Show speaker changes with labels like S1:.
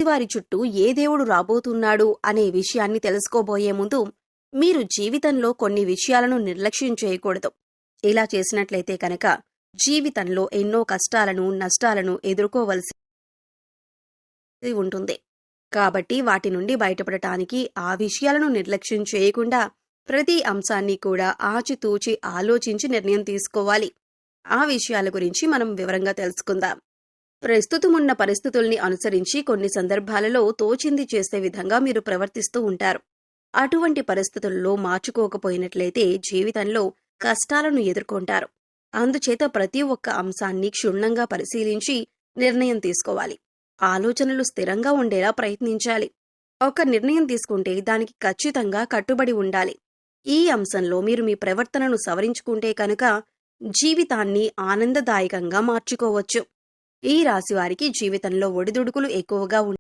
S1: వారి చుట్టూ ఏ దేవుడు రాబోతున్నాడు అనే విషయాన్ని తెలుసుకోబోయే ముందు మీరు జీవితంలో కొన్ని విషయాలను నిర్లక్ష్యం చేయకూడదు. ఇలా చేసినట్లయితే కనుక జీవితంలో ఎన్నో కష్టాలను, నష్టాలను ఎదుర్కోవలసి ఉంటుంది. కాబట్టి వాటి నుండి బయటపడటానికి ఆ విషయాలను నిర్లక్ష్యం చేయకుండా ప్రతి అంశాన్ని కూడా ఆచితూచి ఆలోచించి నిర్ణయం తీసుకోవాలి. ఆ విషయాల గురించి మనం వివరంగా తెలుసుకుందాం. ప్రస్తుతమున్న పరిస్థితుల్ని అనుసరించి కొన్ని సందర్భాలలో తోచింది చేసే విధంగా మీరు ప్రవర్తిస్తూ ఉంటారు. అటువంటి పరిస్థితుల్లో మార్చుకోకపోయినట్లయితే జీవితంలో కష్టాలను ఎదుర్కొంటారు. అందుచేత ప్రతి ఒక్క అంశాన్ని క్షుణ్ణంగా పరిశీలించి నిర్ణయం తీసుకోవాలి. ఆలోచనలు స్థిరంగా ఉండేలా ప్రయత్నించాలి. ఒక నిర్ణయం తీసుకుంటే దానికి ఖచ్చితంగా కట్టుబడి ఉండాలి. ఈ అంశంలో మీరు మీ ప్రవర్తనను సవరించుకుంటే కనుక జీవితాన్ని ఆనందదాయకంగా మార్చుకోవచ్చు. ఈ రాశివారికి జీవితంలో ఒడిదుడుకులు ఎక్కువగా